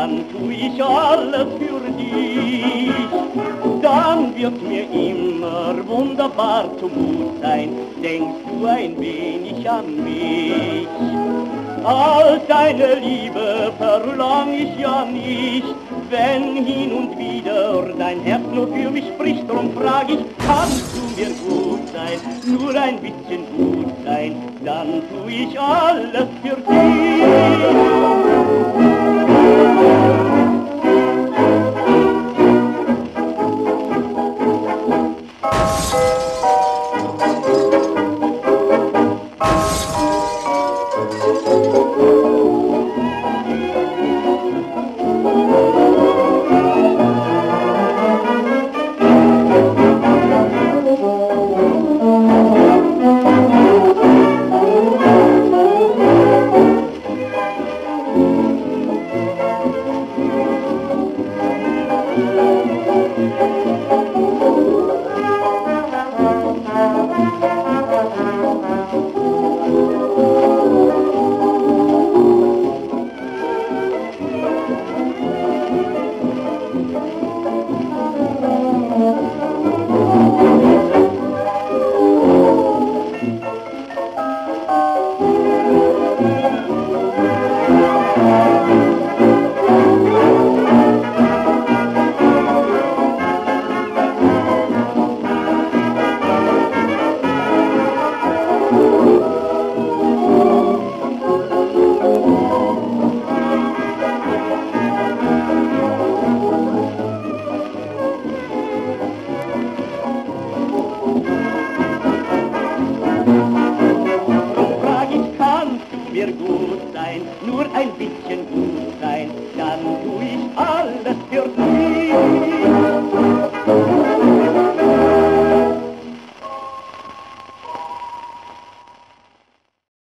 dann tu ich alles für dich. Dann wird mir immer wunderbar zumut sein, denkst du ein wenig an mich. All deine Liebe verlang ich ja nicht, wenn hin und wieder dein Herz nur für mich spricht. Drum frag ich, kannst du mir gut sein, nur ein bisschen gut sein, dann tu ich alles für dich. Mir gut sein, nur ein bisschen gut sein, dann tu ich alles für dich.